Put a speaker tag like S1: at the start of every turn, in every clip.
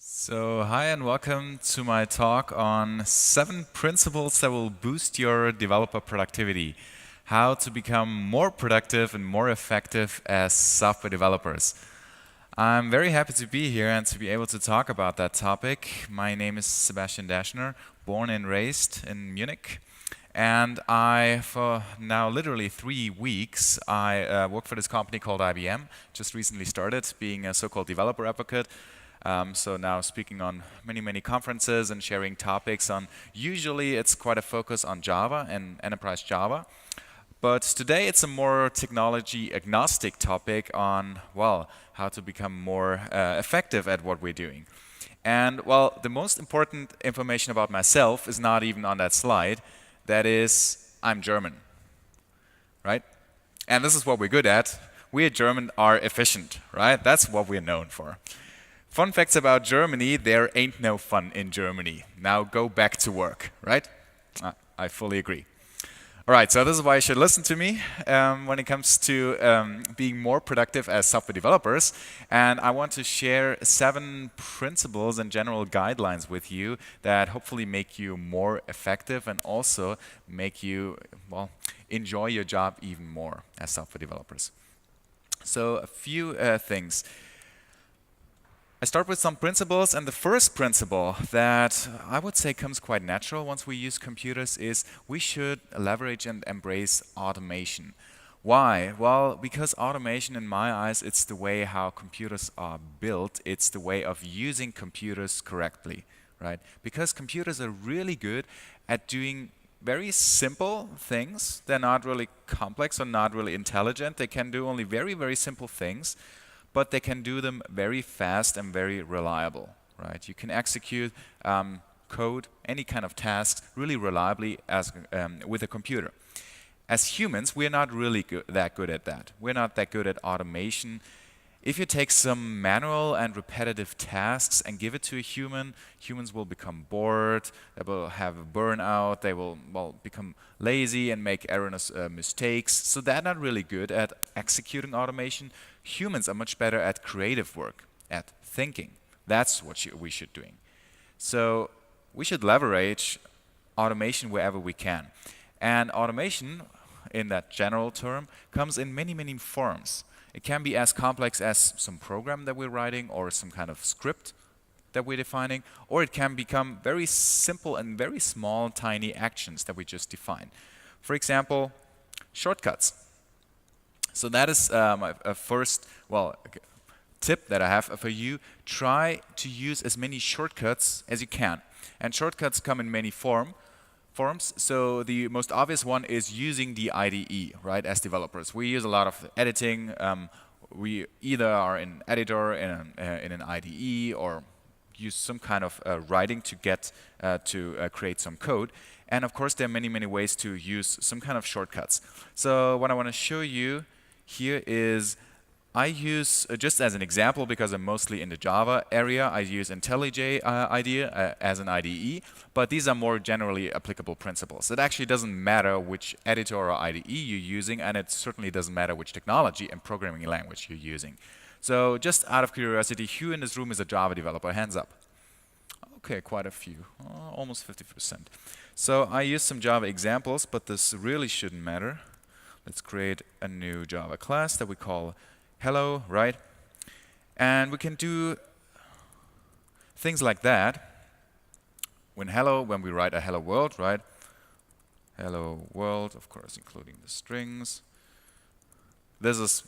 S1: Hi and welcome to my talk on 7 principles that will boost your developer productivity. How to become more productive and more effective as software developers. I'm very happy to be here and to be able to talk about that topic. My name is Sebastian Daschner, born and raised in Munich. And for now literally 3 weeks, I work for this company called IBM. Just recently started being a so-called developer advocate. So now speaking on many conferences and sharing topics on, usually it's quite a focus on Java and enterprise Java. But today it's a more technology agnostic topic on, well, how to become more effective at what we're doing. And well, the most important information about myself is not even on that slide. That is, I'm German, right? And this is what we're good at. We German are efficient, right? That's what we're known for. Fun facts about Germany: there ain't no fun in Germany. Now go back to work, right? I fully agree. All right, so this is why you should listen to me when it comes to being more productive as software developers. And I want to share 7 principles and general guidelines with you that hopefully make you more effective and also make you, well, enjoy your job even more as software developers. So a few things. I start with some principles, and the first principle that I would say comes quite natural once we use computers is we should leverage and embrace automation. Why? Well, because automation, in my eyes, it's the way how computers are built. It's the way of using computers correctly, right? Because computers are really good at doing very simple things. They're not really complex or not really intelligent. They can do only very simple things, but they can do them very fast and very reliable, right? You can execute code, any kind of tasks, really reliably with a computer. As humans, we're not really that good at that. We're not that good at automation. If you take some manual and repetitive tasks and give it to a human, humans will become bored, they will have a burnout, they will, well, become lazy and make erroneous mistakes. So they're not really good at executing automation. Humans are much better at creative work, at thinking. That's what we should doing. So we should leverage automation wherever we can. And automation, in that general term, comes in many forms. It can be as complex as some program that we're writing or some kind of script that we're defining, or it can become very simple and very small, tiny actions that we just define. For example, shortcuts. So that is a first, well, tip that I have for you. Try to use as many shortcuts as you can. And shortcuts come in many forms. So the most obvious one is using the IDE, right, as developers. We use a lot of editing. We either are an editor in an IDE or use some kind of writing to get to create some code. And of course, there are many ways to use some kind of shortcuts. So what I want to show you here is I use, just as an example, because I'm mostly in the Java area, I use IntelliJ IDEA as an IDE, but these are more generally applicable principles. It actually doesn't matter which editor or IDE you're using, and it certainly doesn't matter which technology and programming language you're using. So just out of curiosity, who in this room is a Java developer? Hands up. Okay, quite a few, almost 50%. So I use some Java examples, but this really shouldn't matter. Let's create a new Java class that we call hello, right? And we can do things like that. When we write a hello world, right? Hello world, of course, including the strings. This is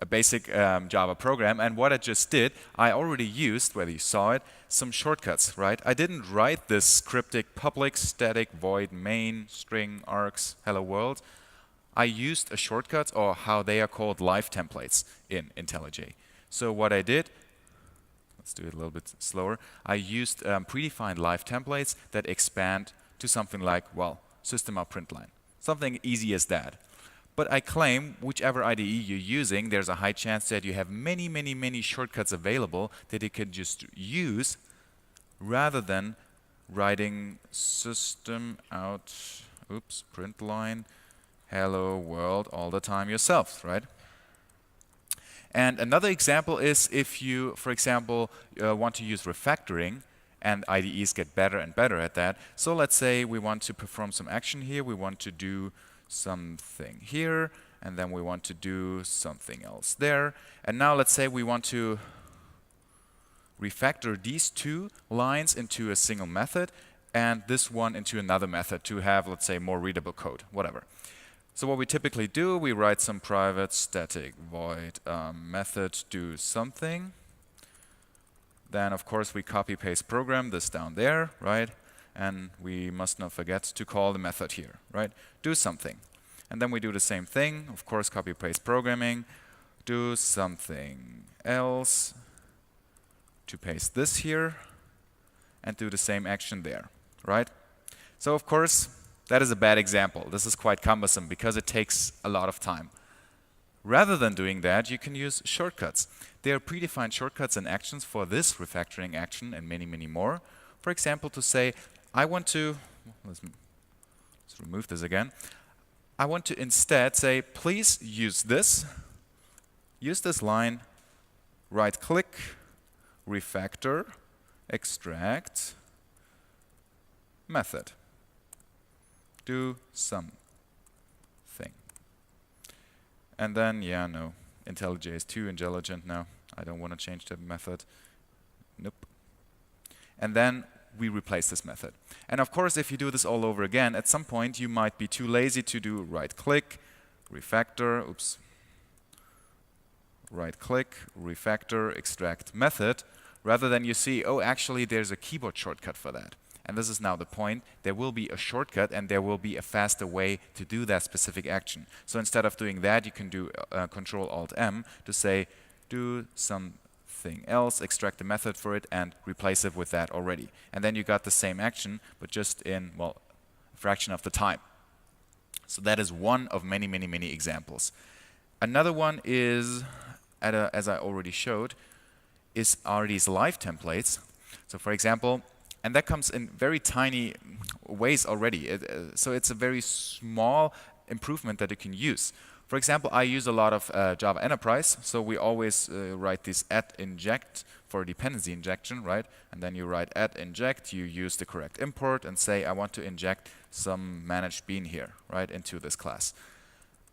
S1: a basic Java program, and what I just did, I already used, whether you saw it, some shortcuts, right? I didn't write this cryptic public static void main string args hello world. I used a shortcut, or how they are called, live templates in IntelliJ. So what I did, let's do it a little bit slower. I used predefined live templates that expand to something like, well, system.println. Something easy as that. But I claim whichever IDE you're using, there's a high chance that you have many shortcuts available that you can just use rather than writing println hello world all the time yourself, right? And another example is if you, for example, want to use refactoring, and IDEs get better and better at that. So let's say we want to perform some action here. We want to do something here, and then we want to do something else there. And now let's say we want to refactor these two lines into a single method, and this one into another method to have, let's say, more readable code, whatever. So what we typically do, we write some private static void method do something. Then, of course, we copy-paste program this down there, right? And we must not forget to call the method here, right? Do something. And then we do the same thing, of course, copy-paste programming, do something else, to paste this here, and do the same action there, right? So, of course, that is a bad example. This is quite cumbersome because it takes a lot of time. Rather than doing that, you can use shortcuts. There are predefined shortcuts and actions for this refactoring action and many, many more. For example, to say, I want to, let's remove this again. I want to instead say, please use this line, right-click, refactor, extract, method. Do something. And then, yeah, no. IntelliJ is too intelligent now. I don't want to change the method. Nope. And then we replace this method. And of course, if you do this all over again, at some point you might be too lazy to do right-click, refactor, oops. Right-click, refactor, extract method, rather than you see, oh, actually, there's a keyboard shortcut for that. And this is now the point. There will be a shortcut, and there will be a faster way to do that specific action. So instead of doing that, you can do Control-Alt-M to say, do something else, extract the method for it, and replace it with that already. And then you got the same action, but just in, well, a fraction of the time. So that is one of many, many, many examples. Another one is, as I already showed, are these live templates. So for example, and that comes in very tiny ways already. So it's a very small improvement that you can use. For example, I use a lot of Java Enterprise, so we always write this @inject for dependency injection, right? And then you write @inject, you use the correct import, and say I want to inject some managed bean here, right, into this class.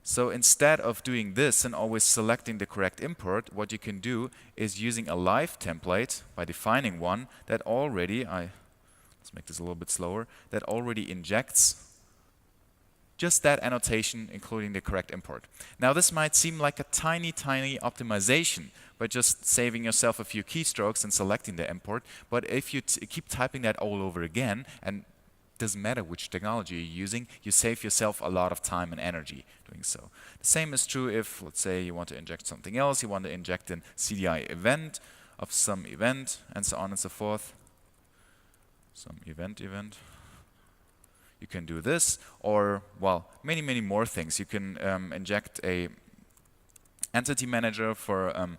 S1: So instead of doing this and always selecting the correct import, what you can do is using a live template by defining one that already, let's make this a little bit slower, that already injects just that annotation, including the correct import. Now this might seem like a tiny, tiny optimization by just saving yourself a few keystrokes and selecting the import, but if you keep typing that all over again, and doesn't matter which technology you're using, you save yourself a lot of time and energy doing so. The same is true if, let's say, you want to inject something else, you want to inject an CDI event of some event, and so on and so forth. Some event. You can do this, or, well, many, many more things. You can inject a entity manager for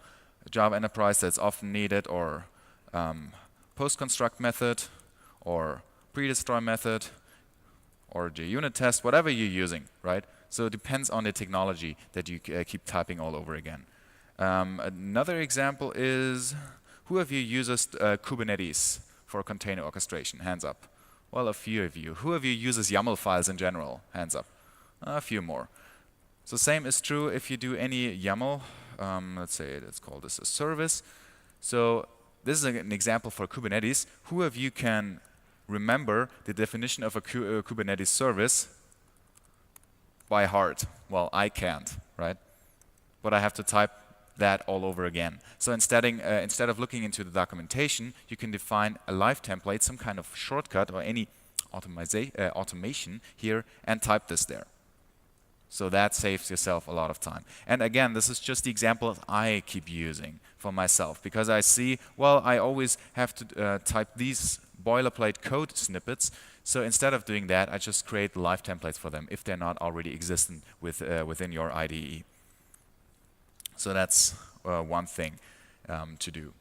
S1: Java Enterprise that's often needed, or post-construct method, or predestroy method, or JUnit test, whatever you're using, right? So it depends on the technology that you keep typing all over again. Another example is, who of you uses Kubernetes for container orchestration? Hands up. Well, a few of you. Who of you uses YAML files in general? Hands up. A few more. So same is true if you do any YAML. Let's say let's call this a service. So this is an example for Kubernetes. Who of you can remember the definition of a Kubernetes service by heart? Well, I can't, right? But I have to type that all over again. So instead of looking into the documentation, you can define a live template, some kind of shortcut or any automation here, and type this there. So that saves yourself a lot of time. And again, this is just the example I keep using for myself, because I see, well, I always have to type these boilerplate code snippets. So instead of doing that, I just create live templates for them if they're not already existent within your IDE. So that's one thing to do.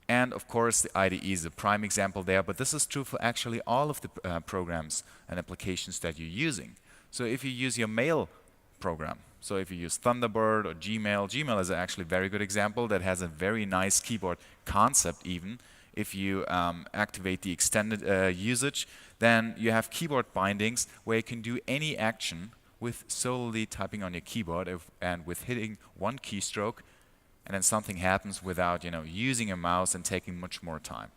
S1: And of course, the IDE is a prime example there, but this is true for actually all of the programs and applications that you're using. So if you use your mail program, So if you use Thunderbird or Gmail, Gmail is actually a very good example that has a very nice keyboard concept even. If you activate the extended usage, then you have keyboard bindings where you can do any action with solely typing on your keyboard and with hitting one keystroke, and then something happens without using a mouse and taking much more time.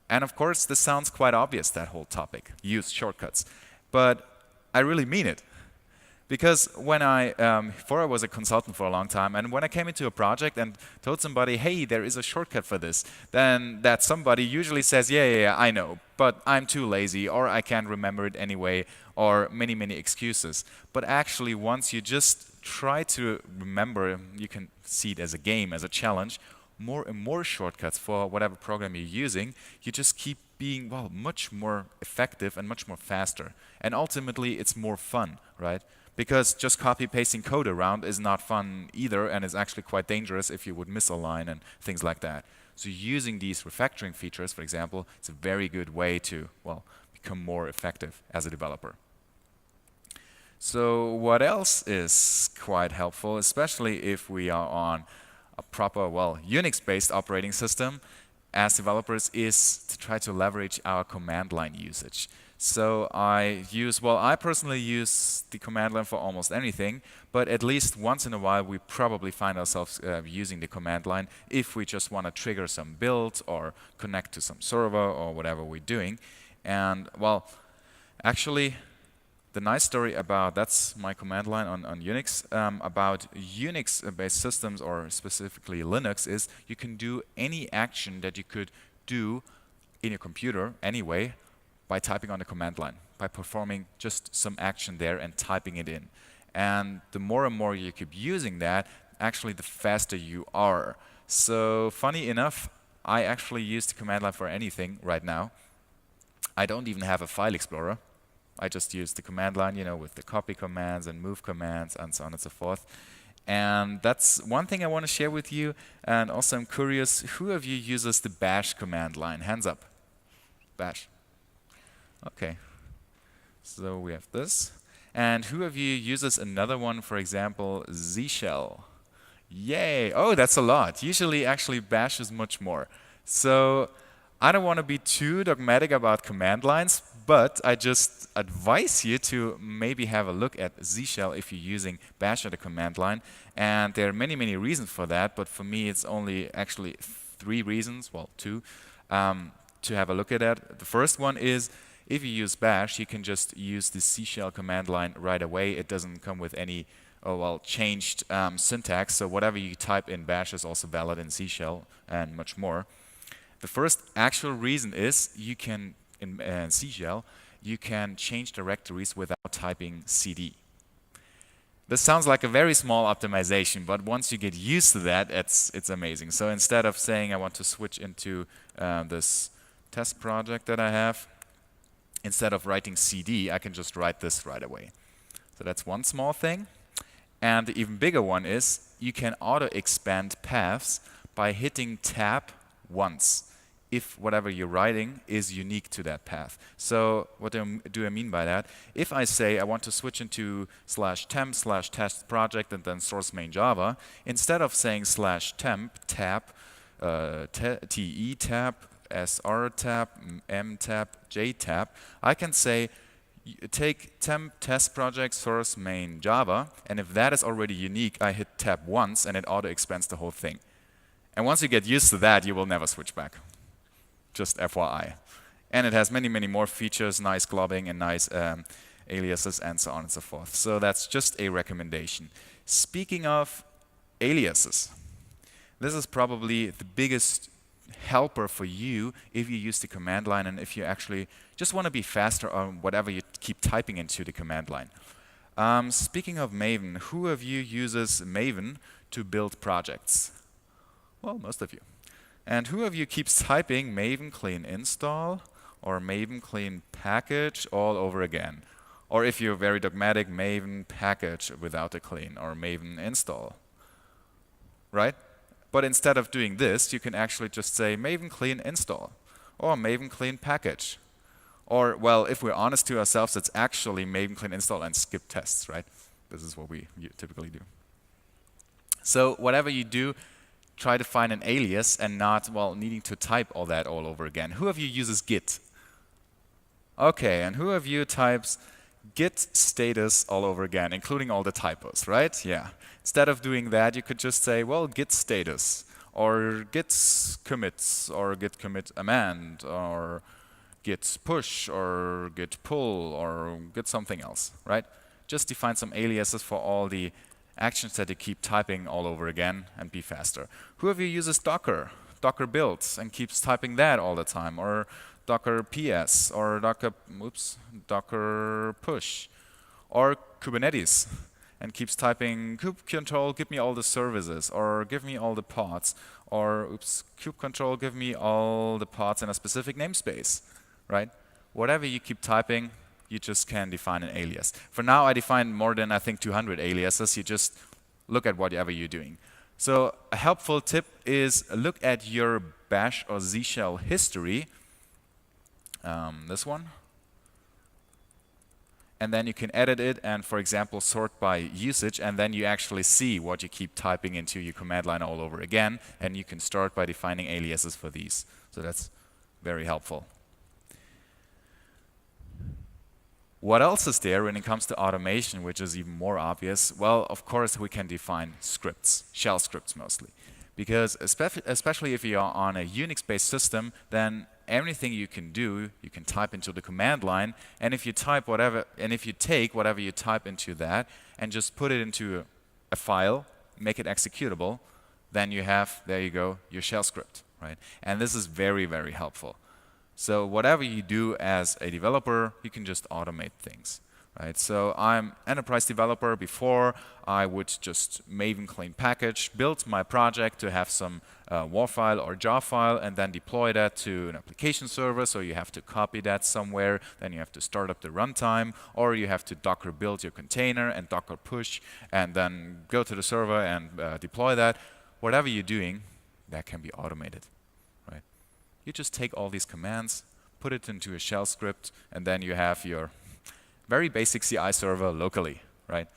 S1: And of course, this sounds quite obvious, that whole topic, use shortcuts. But I really mean it. Because when before I was a consultant for a long time, and when I came into a project and told somebody, hey, there is a shortcut for this, then that somebody usually says, yeah, I know, but I'm too lazy, or I can't remember it anyway, or many, many excuses. But actually, once you just try to remember, you can see it as a game, as a challenge, more and more shortcuts for whatever program you're using, you just keep being, well, much more effective and much more faster. And ultimately, it's more fun, right? Because just copy-pasting code around is not fun either, and it's actually quite dangerous if you would miss a line and things like that. So using these refactoring features, for example, it's a very good way to, well, become more effective as a developer. So what else is quite helpful, especially if we are on a proper, well, Unix-based operating system as developers, is to try to leverage our command line usage. So I personally use the command line for almost anything, but at least once in a while we probably find ourselves using the command line if we just want to trigger some build or connect to some server or whatever we're doing. And well, actually, the nice story about, that's my command line on Unix, about Unix-based systems, or specifically Linux, is you can do any action that you could do in your computer anyway by typing on the command line, by performing just some action there and typing it in. And the more and more you keep using that, actually the faster you are. So funny enough, I actually use the command line for anything right now. I don't even have a file explorer. I just use the command line, with the copy commands and move commands and so on and so forth. And that's one thing I want to share with you. And also I'm curious, who of you uses the bash command line? Hands up. Bash. Okay. So we have this. And who of you uses another one, for example, Z shell? Yay! Oh, that's a lot. Usually, actually, bash is much more. So I don't want to be too dogmatic about command lines, but I just advise you to maybe have a look at Z shell if you're using bash as a command line. And there are many, many reasons for that, but for me it's only actually 3 reasons, well, 2, to have a look at that. The first one is, if you use bash, you can just use the C shell command line right away. It doesn't come with any changed syntax, so whatever you type in bash is also valid in C shell and much more. The first actual reason is you can, in C shell, you can change directories without typing cd. This sounds like a very small optimization, but once you get used to that, it's amazing. So instead of saying I want to switch into this test project that I have, instead of writing cd, I can just write this right away. So that's one small thing. And the even bigger one is you can auto-expand paths by hitting tab once, if whatever you're writing is unique to that path. So what do I mean by that? If I say I want to switch into /temp/test project and then source main Java, instead of saying /temp tab, te tab, sr tab, m tab, j tab, I can say take temp test project source main Java, and if that is already unique, I hit tab once and it auto expands the whole thing. And once you get used to that, you will never switch back. Just FYI. And it has many, many more features, nice globbing and nice aliases and so on and so forth. So that's just a recommendation. Speaking of aliases, this is probably the biggest helper for you if you use the command line and if you actually just want to be faster on whatever you keep typing into the command line. Speaking of Maven, who of you uses Maven to build projects? Well, most of you. And who of you keeps typing Maven clean install or Maven clean package all over again? Or if you're very dogmatic, Maven package without a clean or Maven install, right? But instead of doing this, you can actually just say Maven clean install or Maven clean package. Or, well, if we're honest to ourselves, it's actually Maven clean install and skip tests, right? This is what we typically do. So whatever you do, try to find an alias and not, well, needing to type all that all over again. Who of you uses Git? Okay, and who of you types Git status all over again, including all the typos, right? Yeah. Instead of doing that, you could just say, well, Git status, or Git commits, or Git commit amend, or Git push, or Git pull, or Git something else, right? Just define some aliases for all the actions that you keep typing all over again and be faster. Who of you uses Docker? Docker builds and keeps typing that all the time, or Docker PS, or Docker push, or Kubernetes, and keeps typing kube control, give me all the services, or give me all the pods, or kube control, give me all the pods in a specific namespace, right? Whatever you keep typing, you just can define an alias. For now, I defined more than, I think, 200 aliases. You just look at whatever you're doing. So a helpful tip is look at your bash or Z shell history, this one. And then you can edit it and, for example, sort by usage, and then you actually see what you keep typing into your command line all over again, and you can start by defining aliases for these. So that's very helpful. What else is there when it comes to automation, which is even more obvious? Well, of course, we can define scripts, shell scripts mostly. Because especially if you are on a Unix-based system, then everything you can do, you can type into the command line, and if you type whatever, and if you take whatever you type into that and just put it into a file, make it executable, then you have, there you go, your shell script, right? And this is very, very helpful. So whatever you do as a developer, you can just automate things, right? So I'm enterprise developer. Before, I would just Maven clean package, build my project to have some WAR file or jar file, and then deploy that to an application server. So you have to copy that somewhere, then you have to start up the runtime, or you have to Docker build your container and Docker push, and then go to the server and deploy that. Whatever you're doing, that can be automated. You just take all these commands, put it into a shell script, and then you have your very basic CI server locally, right?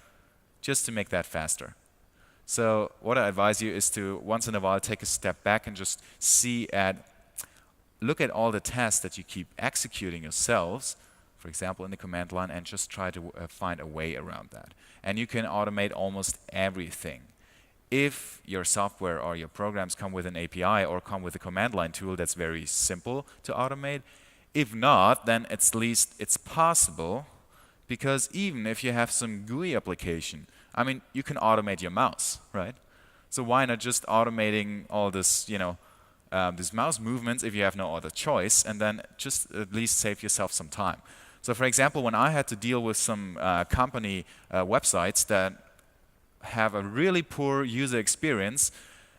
S1: Just to make that faster. So what I advise you is to, once in a while, take a step back and just look at all the tasks that you keep executing yourselves, for example, in the command line, and just try to find a way around that. And you can automate almost everything. If your software or your programs come with an API or come with a command line tool, that's very simple to automate. If not, then at least it's possible, because even if you have some GUI application, I mean, you can automate your mouse, right? So why not just automating all this, these mouse movements if you have no other choice, and then just at least save yourself some time. So for example, when I had to deal with some company websites that have a really poor user experience,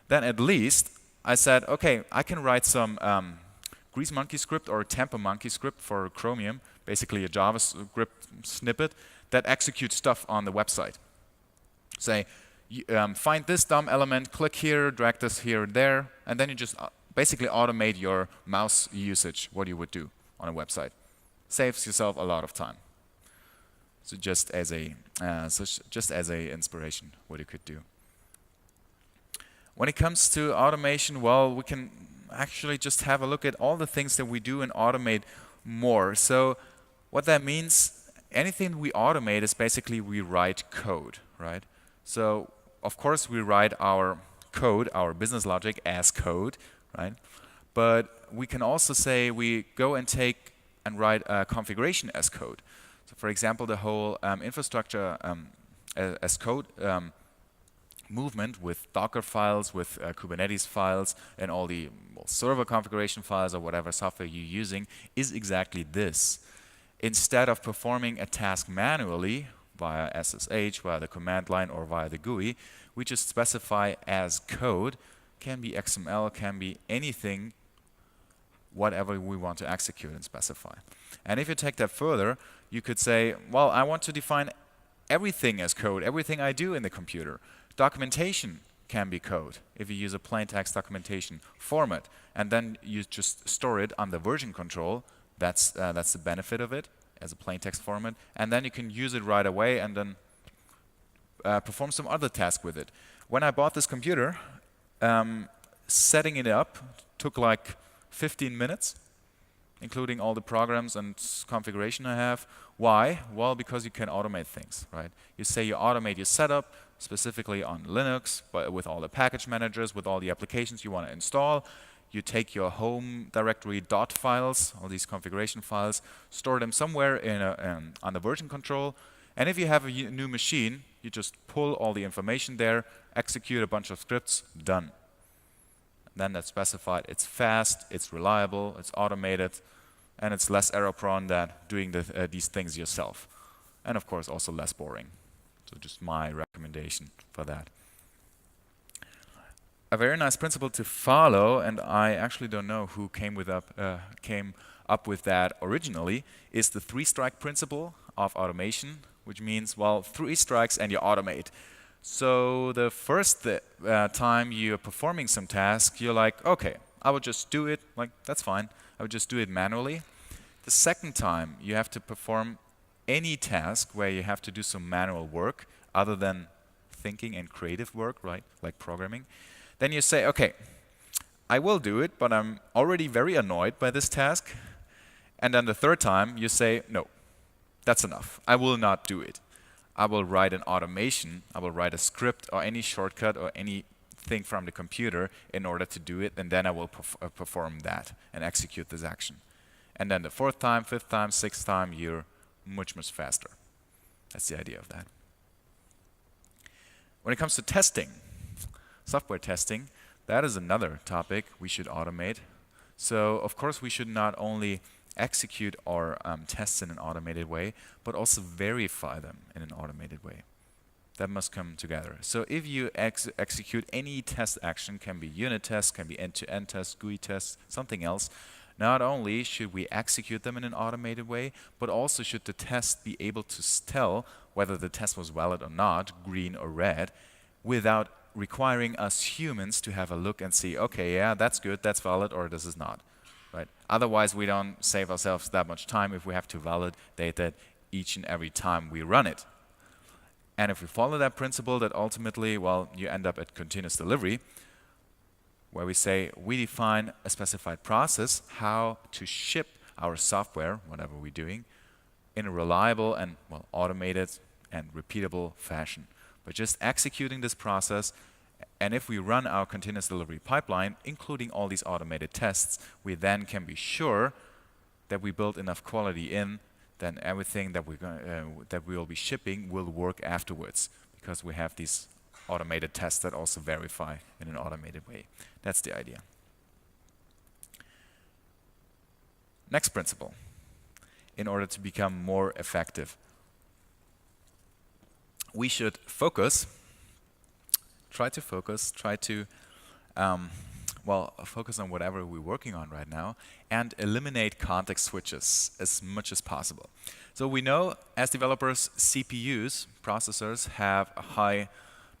S1: then at least I said, okay, I can write some Grease Monkey script or Tampa Monkey script for Chromium, basically a JavaScript snippet that executes stuff on the website. Say, find this DOM element, click here, drag this here and there, and then you just basically automate your mouse usage, what you would do on a website. Saves yourself a lot of time. So just as a inspiration, what you could do. When it comes to automation, well, we can actually just have a look at all the things that we do and automate more. So what that means, anything we automate is basically we write code, right? So of course we write our code, our business logic as code, right? But we can also say we go and take and write a configuration as code. So for example, the whole infrastructure as code movement with Docker files, with Kubernetes files, and all the server configuration files or whatever software you're using is exactly this. Instead of performing a task manually via SSH, via the command line, or via the GUI, we just specify as code, can be XML, can be anything, whatever we want to execute and specify. And if you take that further, you could say, well, I want to define everything as code, everything I do in the computer. Documentation can be code if you use a plain text documentation format, and then you just store it under version control. That's the benefit of it as a plain text format, and then you can use it right away and then perform some other task with it. When I bought this computer, setting it up took like 15 minutes, including all the programs and configuration I have. Why? Well, because you can automate things, right? You say you automate your setup, specifically on Linux, but with all the package managers, with all the applications you want to install. You take your home directory dot files, all these configuration files, store them somewhere on the version control, and if you have a new machine, you just pull all the information there, execute a bunch of scripts, done. Then that's specified. It's fast, it's reliable, it's automated, and it's less error prone than doing these things yourself. And of course also less boring. So just my recommendation for that. A very nice principle to follow, and I actually don't know who came up with that originally, is the 3-strike principle of automation, which means, well, 3 strikes and you automate. So the first time you're performing some task, you're like, okay, I will just do it, like, that's fine. I would just do it manually. The second time you have to perform any task where you have to do some manual work other than thinking and creative work, right, like programming. Then you say, okay, I will do it, but I'm already very annoyed by this task. And then the third time you say, no, that's enough. I will not do it. I will write an automation, I will write a script or any shortcut or anything from the computer in order to do it, and then I will perform that and execute this action. And then the 4th time, 5th time, 6th time, you're much, much faster. That's the idea of that. When it comes to testing, software testing, that is another topic we should automate. So, of course, we should not only execute our tests in an automated way, but also verify them in an automated way. That must come together. So if you execute any test action, can be unit tests, can be end-to-end tests, GUI tests, something else, not only should we execute them in an automated way, but also should the test be able to tell whether the test was valid or not, green or red, without requiring us humans to have a look and see, okay, yeah, that's good, that's valid, or this is not. Right? Otherwise, we don't save ourselves that much time if we have to validate that each and every time we run it. And if we follow that principle, that ultimately, well, you end up at continuous delivery, where we say we define a specified process, how to ship our software, whatever we're doing, in a reliable and, well, automated and repeatable fashion. But just executing this process, and if we run our continuous delivery pipeline, including all these automated tests, we then can be sure that we build enough quality in, then everything that we will be shipping will work afterwards, because we have these automated tests that also verify in an automated way. That's the idea. Next principle, in order to become more effective, we should focus. Try to focus, focus on whatever we're working on right now and eliminate context switches as much as possible. So we know as developers, CPUs, processors, have a high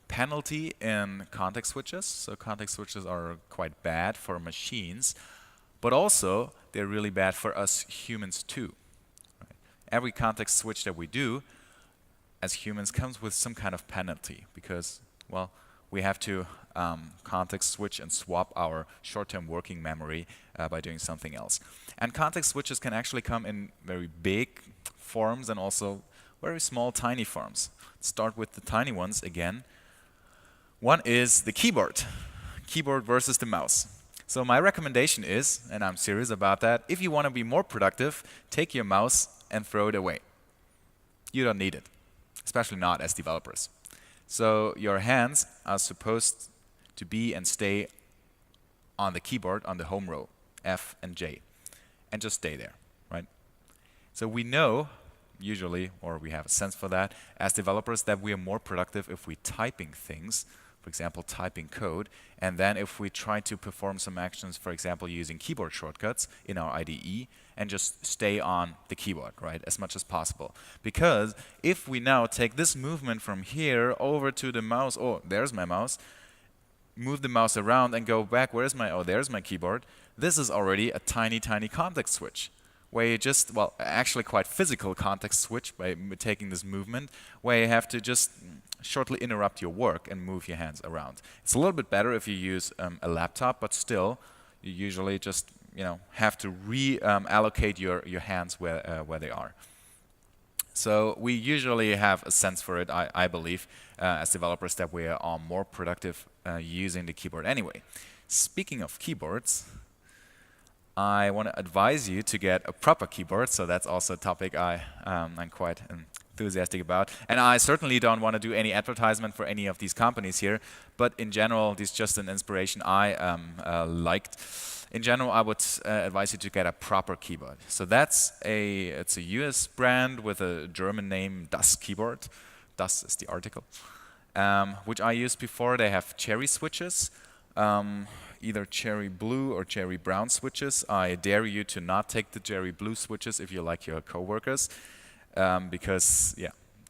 S1: penalty in context switches. So context switches are quite bad for machines, but also they're really bad for us humans too. Right? Every context switch that we do as humans comes with some kind of penalty because, well, we have to context switch and swap our short-term working memory by doing something else. And context switches can actually come in very big forms and also very small, tiny forms. Let's start with the tiny ones again. One is the keyboard versus the mouse. So my recommendation is, and I'm serious about that, if you want to be more productive, take your mouse and throw it away. You don't need it, especially not as developers. So your hands are supposed to be and stay on the keyboard on the home row, F and J, and just stay there, right? So we know, usually, or we have a sense for that, as developers, that we are more productive if we're typing things, for example, typing code, and then if we try to perform some actions, for example, using keyboard shortcuts in our IDE, and just stay on the keyboard, right, as much as possible. Because if we now take this movement from here over to the mouse, oh, there's my mouse, move the mouse around and go back, where's my, oh, there's my keyboard, this is already a tiny, tiny context switch. where you just, well, actually quite physical context switch by taking this movement, where you have to just shortly interrupt your work and move your hands around. It's a little bit better if you use a laptop, but still, you usually just have to reallocate your hands where they are. So we usually have a sense for it, I believe, as developers, that we are more productive using the keyboard anyway. Speaking of keyboards, I want to advise you to get a proper keyboard. So that's also a topic I'm quite enthusiastic about. And I certainly don't want to do any advertisement for any of these companies here, but in general, this is just an inspiration I liked. In general, I would advise you to get a proper keyboard. So it's a US brand with a German name, Das Keyboard. Das is the article, which I used before. They have cherry switches, either cherry blue or cherry brown switches. I dare you to not take the cherry blue switches if you like your coworkers, because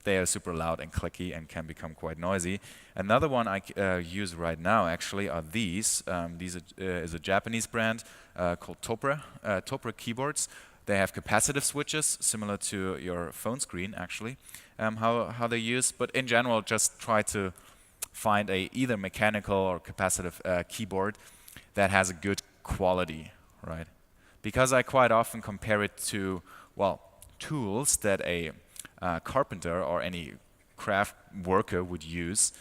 S1: they are super loud and clicky and can become quite noisy. Another one I use right now actually are these. These is a Japanese brand called Topre keyboards. They have capacitive switches similar to your phone screen actually, how they use. But in general, just try to find a either mechanical or capacitive keyboard that has a good quality, right? Because I quite often compare it to, well, tools that a carpenter or any craft worker would use.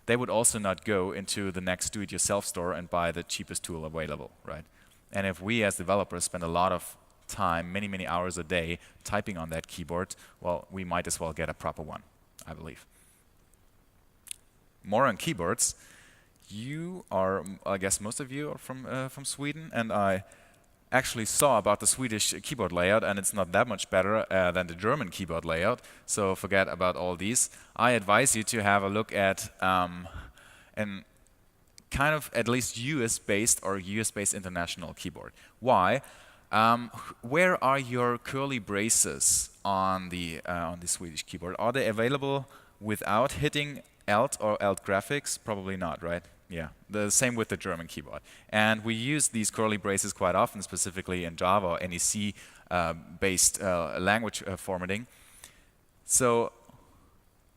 S1: They would also not go into the next do-it-yourself store and buy the cheapest tool available, right? And if we as developers spend a lot of time, many hours a day, typing on that keyboard, well, we might as well get a proper one, I believe. More on keyboards. I guess most of you are from Sweden, and I actually saw about the Swedish keyboard layout, and it's not that much better than the German keyboard layout, so forget about all these. I advise you to have a look at an kind of at least US-based or US-based international keyboard. Why? Where are your curly braces on the Swedish keyboard? Are they available without hitting Alt or Alt graphics? Probably not, right? Yeah, the same with the German keyboard. And we use these curly braces quite often, specifically in Java or any C-based language formatting. So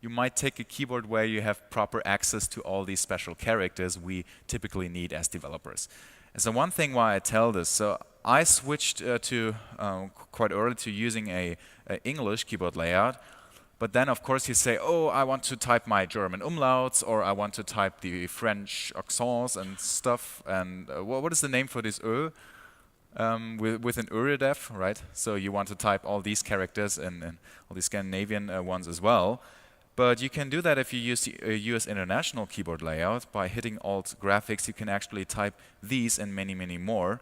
S1: you might take a keyboard where you have proper access to all these special characters we typically need as developers. And so one thing why I tell this, so I switched quite early to using a English keyboard layout. But then, of course, you say, oh, I want to type my German umlauts, or I want to type the French accents and stuff. And what is the name for this Ö? With an Øredev, right? So you want to type all these characters and all these Scandinavian ones as well. But you can do that if you use the US International keyboard layout. By hitting Alt graphics, you can actually type these and many more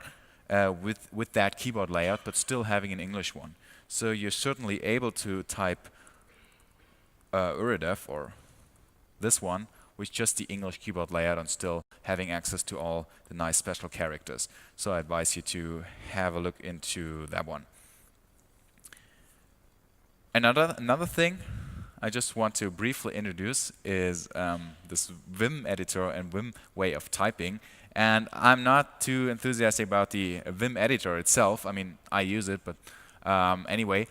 S1: with that keyboard layout, but still having an English one. So you're certainly able to type Øredev or this one with just the English keyboard layout and still having access to all the nice special characters. So I advise you to have a look into that one. Another thing I just want to briefly introduce is this Vim editor and Vim way of typing. And I'm not too enthusiastic about the Vim editor itself. I mean, I use it, but anyway.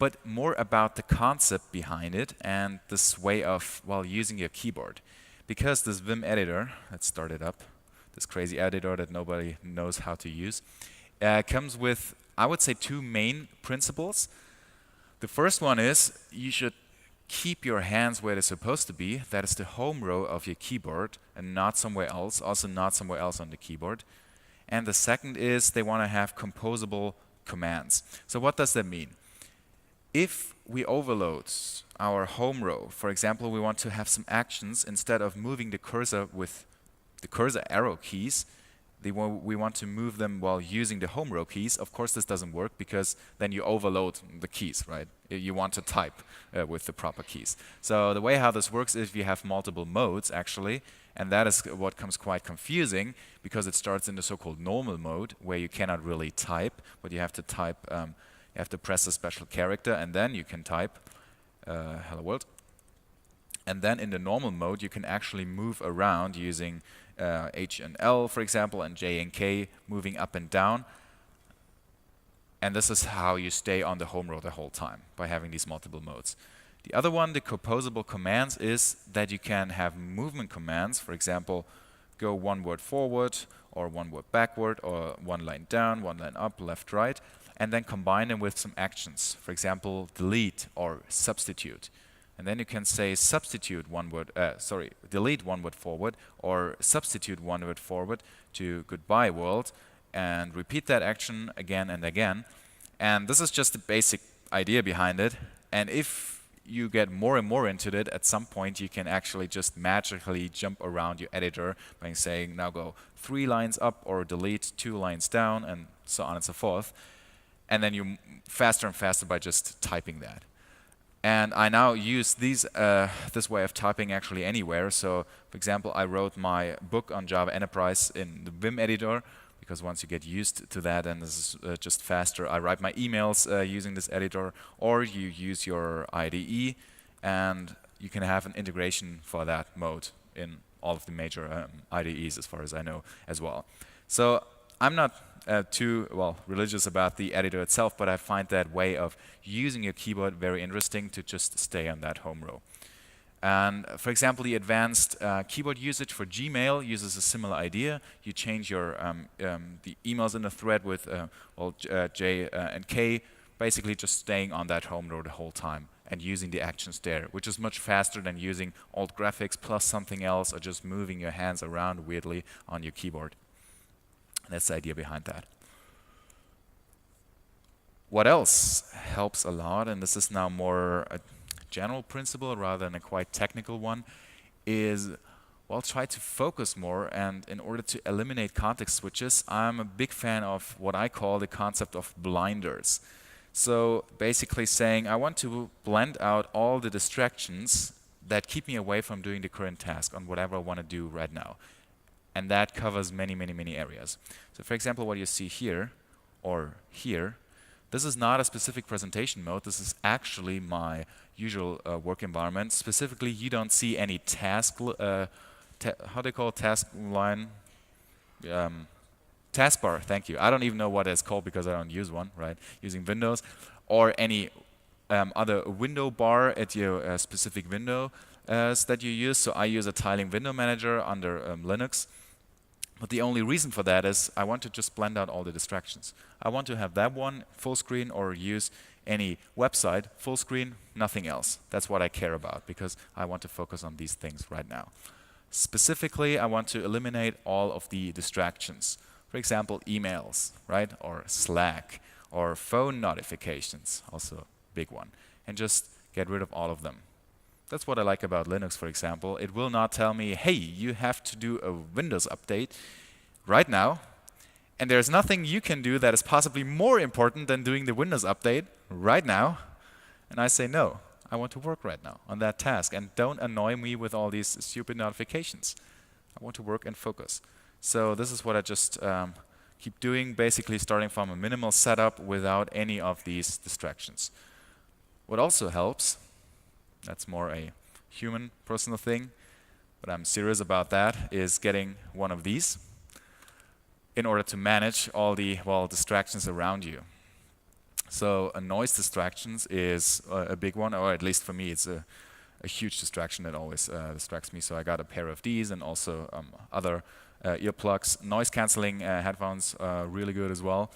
S1: But more about the concept behind it and this way of, well, using your keyboard. Because this Vim editor, let's start it up, this crazy editor that nobody knows how to use, comes with, I would say, two main principles. The first one is you should keep your hands where they're supposed to be. That is the home row of your keyboard and not somewhere else, also not somewhere else on the keyboard. And the second is they want to have composable commands. So what does that mean? If we overload our home row, for example, we want to have some actions, instead of moving the cursor with the cursor arrow keys, we want to move them while using the home row keys. Of course, this doesn't work because then you overload the keys, right? You want to type with the proper keys. So the way how this works is you have multiple modes, actually, and that is what comes quite confusing because it starts in the so-called normal mode where you cannot really type, but you have to type. You have to press a special character and then you can type hello world. And then in the normal mode you can actually move around using H and L, for example, and J and K, moving up and down. And this is how you stay on the home row the whole time, by having these multiple modes. The other one, the composable commands, is that you can have movement commands. For example, go one word forward, or one word backward, or one line down, one line up, left, right, and then combine them with some actions. For example, delete or substitute. And then you can say substitute one word, delete one word forward, or substitute one word forward to goodbye world, and repeat that action again and again. And this is just the basic idea behind it. And if you get more and more into it, at some point you can actually just magically jump around your editor by saying, now go 3 lines up or delete 2 lines down, and so on and so forth. And then you faster and faster by just typing that. And I now use this way of typing actually anywhere. So, for example, I wrote my book on Java Enterprise in the Vim editor, because once you get used to that, and this is just faster. I write my emails using this editor, or you use your IDE, and you can have an integration for that mode in all of the major IDEs, as far as I know, as well. So I'm not too religious about the editor itself, but I find that way of using your keyboard very interesting to just stay on that home row. And for example, the advanced keyboard usage for Gmail uses a similar idea. You change your the emails in the thread with J and K, basically just staying on that home row the whole time and using the actions there, which is much faster than using alt graphics plus something else, or just moving your hands around weirdly on your keyboard. That's the idea behind that. What else helps a lot, and this is now more a general principle rather than a quite technical one, is, try to focus more. And in order to eliminate context switches, I'm a big fan of what I call the concept of blinders. So basically saying, I want to blend out all the distractions that keep me away from doing the current task on whatever I want to do right now. And that covers many, many, many areas. So for example, what you see here, or here, this is not a specific presentation mode. This is actually my usual work environment. Specifically, you don't see any task, how do they call it, task line? Taskbar, thank you. I don't even know what it's called because I don't use one, right? Using Windows, or any other window bar at your specific window that you use. So I use a tiling window manager under Linux. But the only reason for that is I want to just blend out all the distractions. I want to have that one full screen, or use any website full screen, nothing else. That's what I care about, because I want to focus on these things right now. Specifically, I want to eliminate all of the distractions. For example, emails, right? Or Slack, or phone notifications, also a big one. And just get rid of all of them. That's what I like about Linux, for example. It will not tell me, hey, you have to do a Windows update right now, and there's nothing you can do that is possibly more important than doing the Windows update right now. And I say, no, I want to work right now on that task, and don't annoy me with all these stupid notifications. I want to work and focus. So this is what I just keep doing, basically starting from a minimal setup without any of these distractions. What also helps, that's more a human, personal thing, but I'm serious about that, is getting one of these in order to manage all the, distractions around you. So noise distractions is a big one, or at least for me, it's a huge distraction that always distracts me. So I got a pair of these, and also other earplugs. Noise cancelling headphones are really good as well.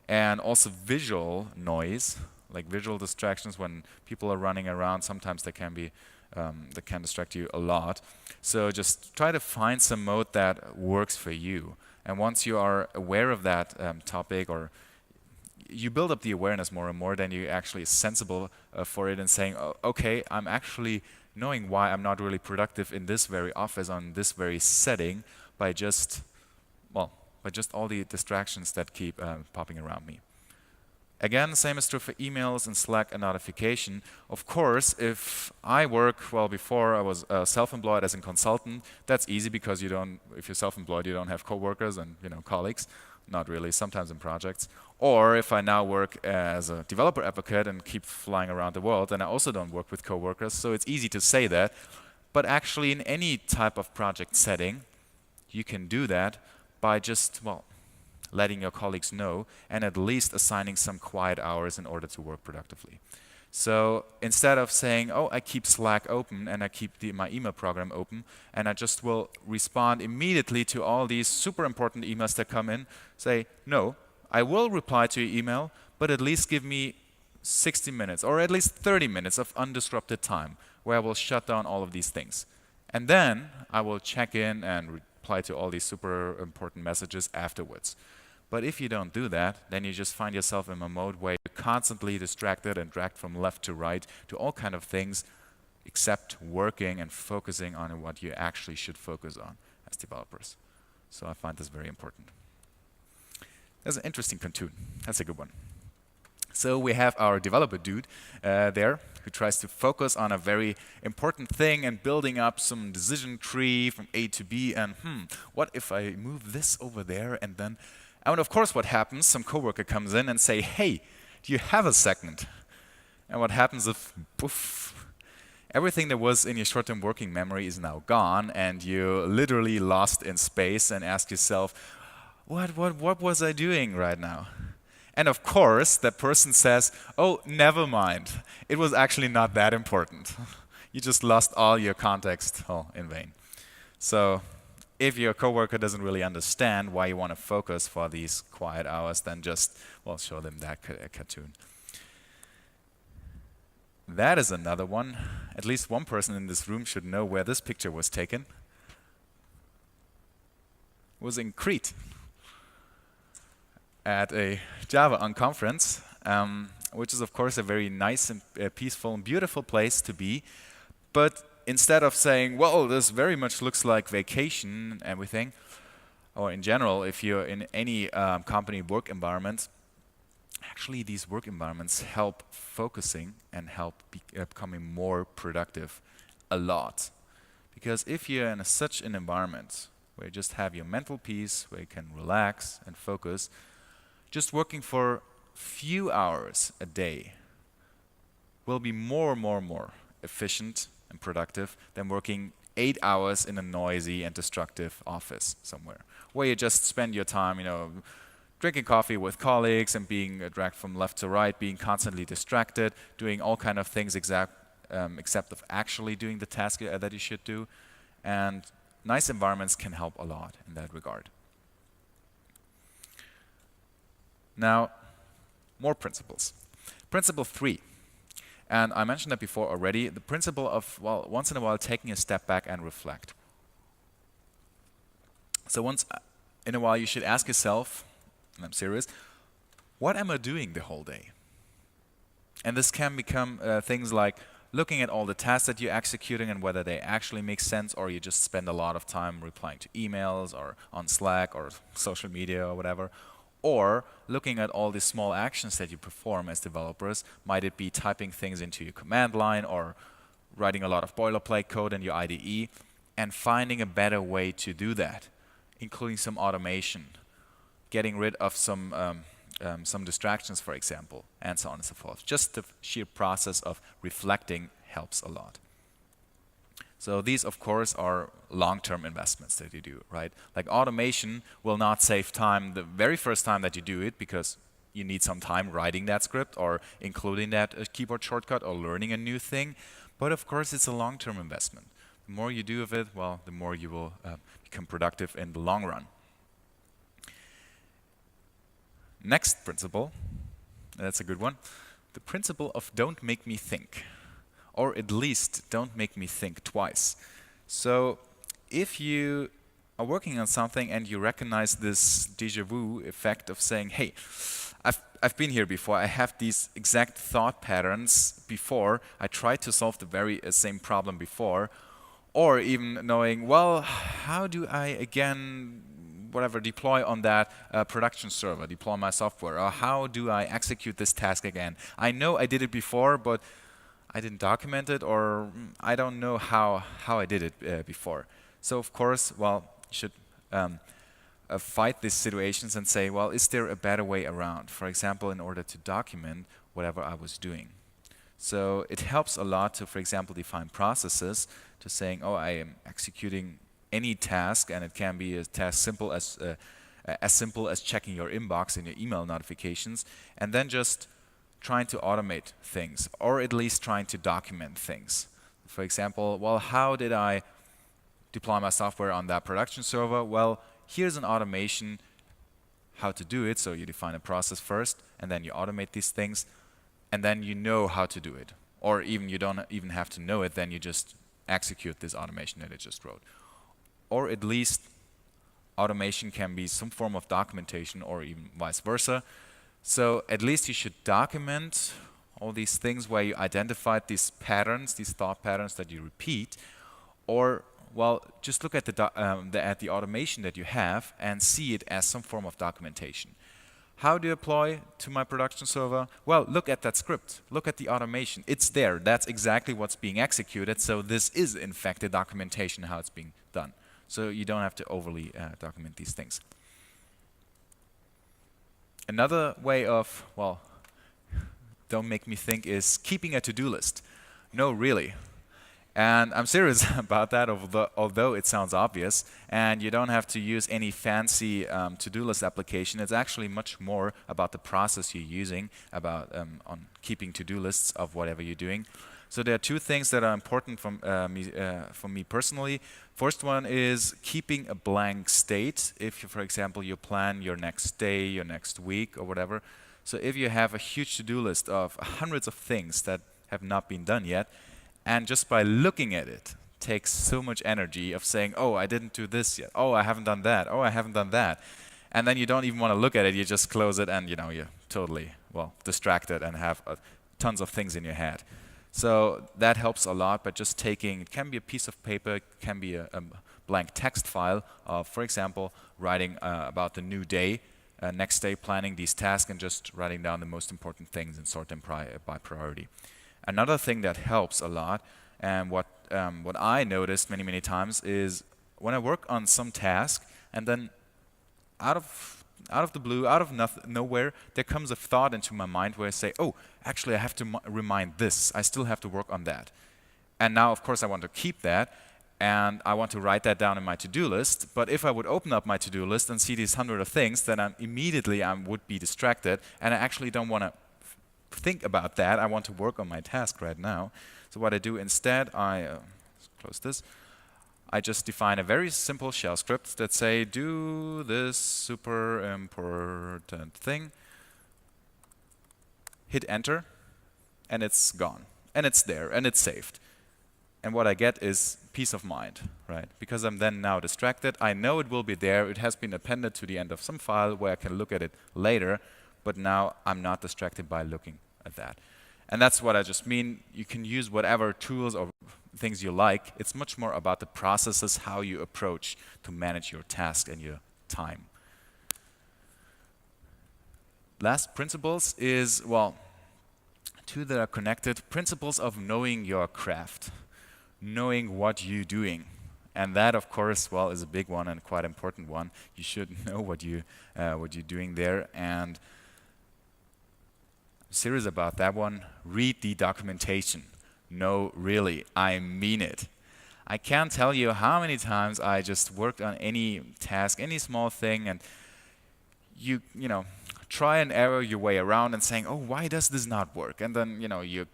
S1: And also visual noise, like visual distractions when people are running around. Sometimes they can be that can distract you a lot. So just try to find some mode that works for you. And once you are aware of that topic, or you build up the awareness more and more, then you're actually sensible for it and saying, oh, okay, I'm actually knowing why I'm not really productive in this very office, on this very setting, by just all the distractions that keep popping around me. Again, same is true for emails and Slack and notification. Of course, if I work, before I was self-employed as a consultant, that's easy because if you're self-employed, you don't have coworkers and colleagues. Not really, sometimes in projects. Or if I now work as a developer advocate and keep flying around the world, then I also don't work with coworkers. So it's easy to say that. But actually, in any type of project setting, you can do that by just, letting your colleagues know, and at least assigning some quiet hours in order to work productively. So instead of saying, oh, I keep Slack open and I keep my email program open and I just will respond immediately to all these super important emails that come in, say, no, I will reply to your email, but at least give me 60 minutes or at least 30 minutes of undisrupted time where I will shut down all of these things. And then I will check in and reply to all these super important messages afterwards. But if you don't do that, then you just find yourself in a mode where you're constantly distracted and dragged from left to right to all kind of things except working and focusing on what you actually should focus on as developers. So I find this very important. There's an interesting cartoon. That's a good one. So we have our developer dude there who tries to focus on a very important thing and building up some decision tree from A to B and what if I move this over there and then... And of course what happens, some coworker comes in and say, hey, do you have a second? And what happens if, poof, everything that was in your short-term working memory is now gone and you're literally lost in space and ask yourself, what was I doing right now? And of course, that person says, oh, never mind. It was actually not that important. You just lost all your context in vain. So if your coworker doesn't really understand why you want to focus for these quiet hours, then just, well, show them that cartoon. That is another one. At least one person in this room should know where this picture was taken. It was in Crete at a Java conference, which is of course a very nice and peaceful and beautiful place to be. But instead of saying, well, this very much looks like vacation and everything, or in general, if you're in any company work environment, actually these work environments help focusing and help becoming more productive a lot. Because if you're in such an environment where you just have your mental peace, where you can relax and focus, just working for few hours a day will be more efficient and productive than working 8 hours in a noisy and destructive office somewhere, where you just spend your time, drinking coffee with colleagues and being dragged from left to right, being constantly distracted, doing all kind of things except of actually doing the task that you should do. And nice environments can help a lot in that regard. Now, more principles. Principle 3. And I mentioned that before already, the principle of, well, once in a while taking a step back and reflect. So once in a while you should ask yourself, and I'm serious, what am I doing the whole day? And this can become things like looking at all the tasks that you're executing and whether they actually make sense, or you just spend a lot of time replying to emails or on Slack or social media or whatever. Or looking at all the small actions that you perform as developers. Might it be typing things into your command line or writing a lot of boilerplate code in your IDE and finding a better way to do that, including some automation, getting rid of some distractions, for example, and so on and so forth. Just the sheer process of reflecting helps a lot. So these, of course, are long-term investments that you do, right? Like automation will not save time the very first time that you do it because you need some time writing that script or including that keyboard shortcut or learning a new thing. But of course, it's a long-term investment. The more you do of it, well, the more you will become productive in the long run. Next principle, that's a good one. The principle of don't make me think. Or at least don't make me think twice. So if you are working on something and you recognize this déjà vu effect of saying, hey, I've been here before, I have these exact thought patterns before, I tried to solve the very same problem before, or even knowing, well, how do I again deploy on that production server, deploy my software, or how do I execute this task again? I know I did it before, but I didn't document it, or I don't know how I did it before. So of course, well, you should fight these situations and say, well, is there a better way around? For example, in order to document whatever I was doing. So it helps a lot to, for example, define processes to saying, oh, I am executing any task, and it can be a task simple as as simple as checking your inbox and your email notifications, and then just trying to automate things, or at least trying to document things. For example, well, how did I deploy my software on that production server? Well, here's an automation how to do it. So you define a process first, and then you automate these things, and then you know how to do it. Or even you don't even have to know it, then you just execute this automation that I just wrote. Or at least automation can be some form of documentation, or even vice versa. So at least you should document all these things where you identified these patterns, these thought patterns that you repeat. Or, well, just look at the automation that you have and see it as some form of documentation. How do you apply to my production server? Well, look at that script. Look at the automation. It's there. That's exactly what's being executed. So this is, in fact, the documentation how it's being done. So you don't have to overly document these things. Another way of, well, don't make me think, is keeping a to-do list. No, really. And I'm serious about that, although it sounds obvious. And you don't have to use any fancy to-do list application. It's actually much more about the process you're using, about on keeping to-do lists of whatever you're doing. So there are two things that are important for me personally. First one is keeping a blank state. If you, for example, you plan your next day, your next week, or whatever. So if you have a huge to-do list of hundreds of things that have not been done yet, and just by looking at it takes so much energy of saying, oh, I didn't do this yet. Oh, I haven't done that. Oh, I haven't done that. And then you don't even want to look at it. You just close it, and you're totally, well, distracted and have tons of things in your head. So that helps a lot, but just taking, it can be a piece of paper, it can be a blank text file of, for example, writing about the new day, next day, planning these tasks, and just writing down the most important things and sort them by priority. Another thing that helps a lot, and what I noticed many times, is when I work on some task, and then out of the blue, out of nowhere, there comes a thought into my mind where I say, oh, actually I have to remind this. I still have to work on that. And now, of course, I want to keep that, and I want to write that down in my to-do list. But if I would open up my to-do list and see these 100 of things, then I would be distracted, and I actually don't want to think about that. I want to work on my task right now. So what I do instead, close this. I just define a very simple shell script that say, do this super important thing, hit enter, and it's gone. And it's there, and it's saved. And what I get is peace of mind, right? Because I'm then now distracted. I know it will be there. It has been appended to the end of some file where I can look at it later, but now I'm not distracted by looking at that. And that's what I just mean. You can use whatever tools or things you like. It's much more about the processes, how you approach to manage your task and your time. Last principles is, well, two that are connected. Principles of knowing your craft, knowing what you're doing. And that, of course, well, is a big one and quite important one. You should know what you're doing there. And I'm serious about that one. Read the documentation. No, really, I mean it. I can't tell you how many times I just worked on any task, any small thing, and you know, try and error your way around and saying, oh, why does this not work? And then, you're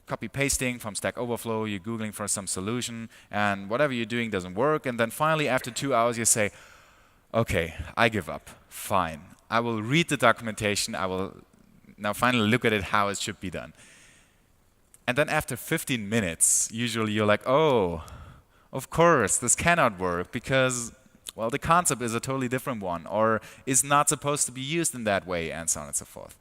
S1: copy-pasting from Stack Overflow, you're Googling for some solution, and whatever you're doing doesn't work. And then finally, after 2 hours, you say, okay, I give up. Fine. I will read the documentation. I will now finally look at it how it should be done. And then after 15 minutes, usually you're like, oh, of course, this cannot work because, well, the concept is a totally different one or is not supposed to be used in that way, and so on and so forth.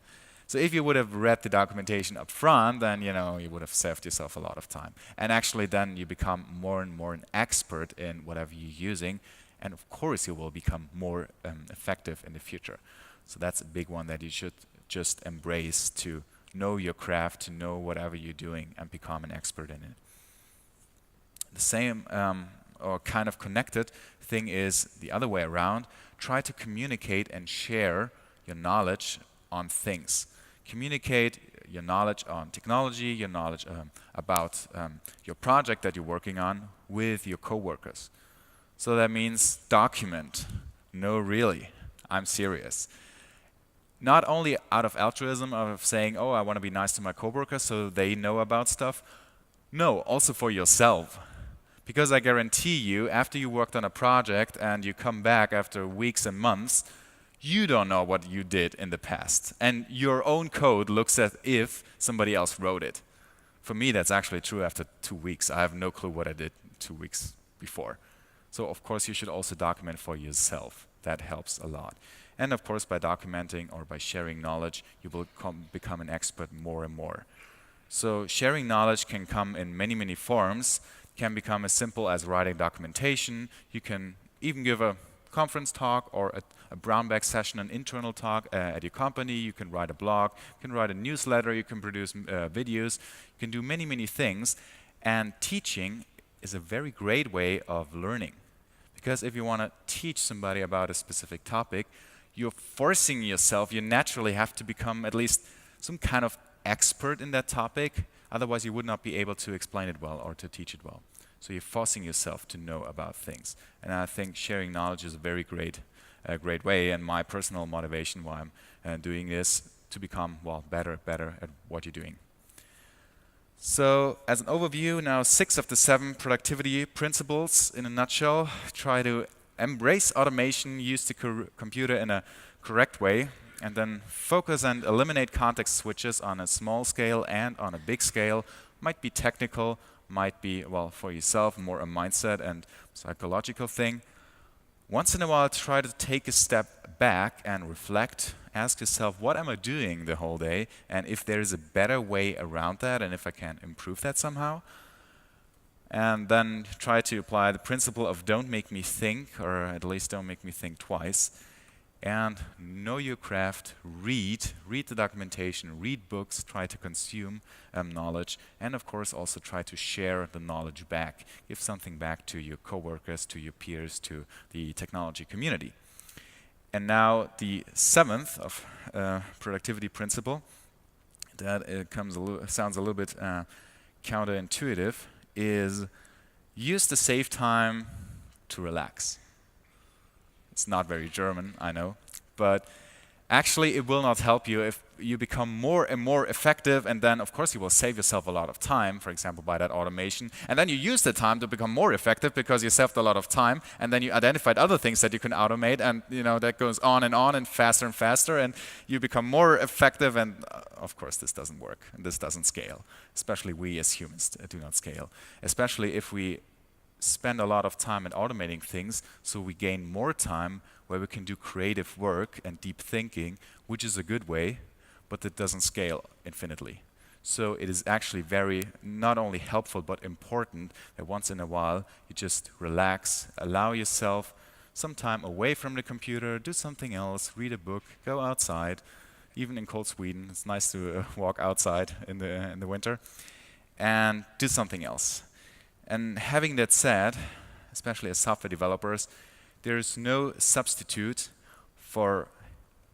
S1: So if you would have read the documentation up front, then you would have saved yourself a lot of time. And actually then you become more and more an expert in whatever you're using. And of course you will become more effective in the future. So that's a big one that you should just embrace, to know your craft, to know whatever you're doing and become an expert in it. The same or kind of connected thing is the other way around. Try to communicate and share your knowledge on things. Communicate your knowledge on technology, your knowledge about your project that you're working on with your coworkers. So that means document. No, really. I'm serious. Not only out of altruism, of saying, oh, I want to be nice to my coworkers so they know about stuff. No, also for yourself. Because I guarantee you, after you worked on a project and you come back after weeks and months, you don't know what you did in the past. And your own code looks as if somebody else wrote it. For me, that's actually true after 2 weeks. I have no clue what I did 2 weeks before. So of course, you should also document for yourself. That helps a lot. And of course, by documenting or by sharing knowledge, you will become an expert more and more. So sharing knowledge can come in many, many forms. It can become as simple as writing documentation. You can even give a conference talk or a brown bag session, an internal talk at your company. You can write a blog, you can write a newsletter, you can produce videos. You can do many, many things. And teaching is a very great way of learning. Because if you want to teach somebody about a specific topic, you're forcing yourself, you naturally have to become at least some kind of expert in that topic. Otherwise, you would not be able to explain it well or to teach it well. So you're forcing yourself to know about things. And I think sharing knowledge is a very great way, and my personal motivation why I'm doing this, to become, well, better at what you're doing. So as an overview, now 6 of the 7 productivity principles in a nutshell. Try to embrace automation, use the computer in a correct way, and then focus and eliminate context switches on a small scale and on a big scale. Might be technical, might be, well, for yourself, more a mindset and psychological thing. Once in a while, try to take a step back and reflect. Ask yourself, what am I doing the whole day? And if there is a better way around that, and if I can improve that somehow. And then try to apply the principle of don't make me think, or at least don't make me think twice. And know your craft, read the documentation, read books, try to consume knowledge, and of course also try to share the knowledge back. Give something back to your coworkers, to your peers, to the technology community. And now the 7th of productivity principle, that sounds a little bit counterintuitive, is use the save time to relax. It's not very German, I know, but actually it will not help you if you become more and more effective, and then of course you will save yourself a lot of time, for example by that automation, and then you use the time to become more effective because you saved a lot of time, and then you identified other things that you can automate, and that goes on and faster, and you become more effective, and of course this doesn't work, and this doesn't scale. Especially we as humans do not scale, especially if we spend a lot of time in automating things, so we gain more time where we can do creative work and deep thinking, which is a good way, but it doesn't scale infinitely. So it is actually very, not only helpful, but important that once in a while you just relax, allow yourself some time away from the computer, do something else, read a book, go outside. Even in cold Sweden, it's nice to walk outside in the winter, and do something else. And having that said, especially as software developers, there is no substitute for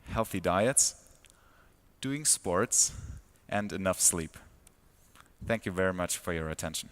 S1: healthy diets, doing sports, and enough sleep. Thank you very much for your attention.